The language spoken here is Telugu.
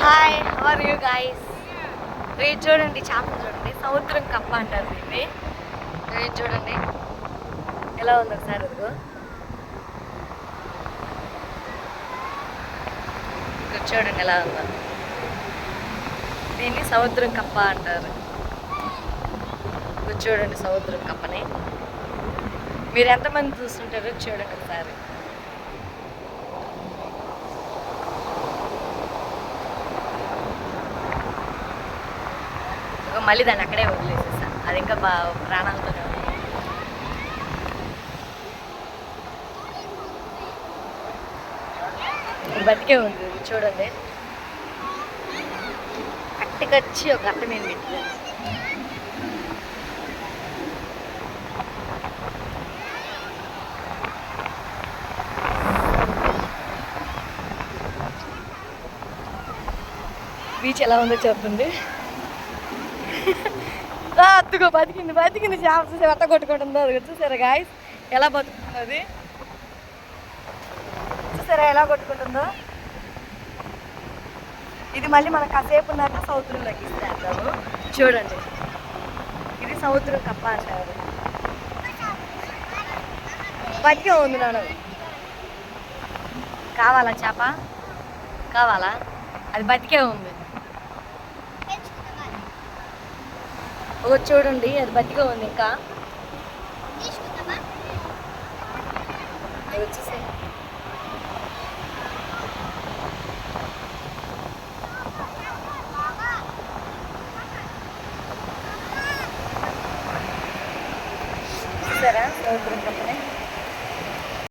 Hi, how are you guys? ఇది చూడండి, చేపలు చూడండి, సముద్రం కప్ప అంటారు దీన్ని. ఇది చూడండి ఎలా ఉంది ఒకసారి. అదిగో ఇది చూడండి ఎలా ఉందో. దీన్ని సముద్రం కప్ప అంటారు. ఇది చూడండి సముద్రం కప్పని. మీరు ఎంతమంది చూస్తుంటారో చూడండి ఒకసారి. మళ్ళీ దాన్ని అక్కడే వదిలేసేసా. అది ఇంకా ప్రాణాలతోనే ఉంది. బతికే ఉంది చూడండి. కట్టికొచ్చి ఒక అట్ట మీద పెట్టలేదు. బీచ్ ఎలా ఉందో చెప్పండి. అత్తుగో బతికింది బతికింది చేప. చూసి ఎట్ట కొట్టుకుంటుందో అది చూసారా గాయస్, ఎలా బతుకుతుందో అది. చూసారా ఎలా కొట్టుకుంటుందో. ఇది మళ్ళీ మనకు కాసేపు ఉన్నాక సముద్రంలోకి ఇస్తాము. చూడండి, ఇది సముద్రం కప్ప అంటారు. బతికే ఉంది నాన్న. కావాలా చేప? కావాలా? అది బతికే ఉంది. ఒక చూడండి, అది బతిగా ఉంది. ఇంకా వచ్చేసే చూసారా సముద్రం కప్పని.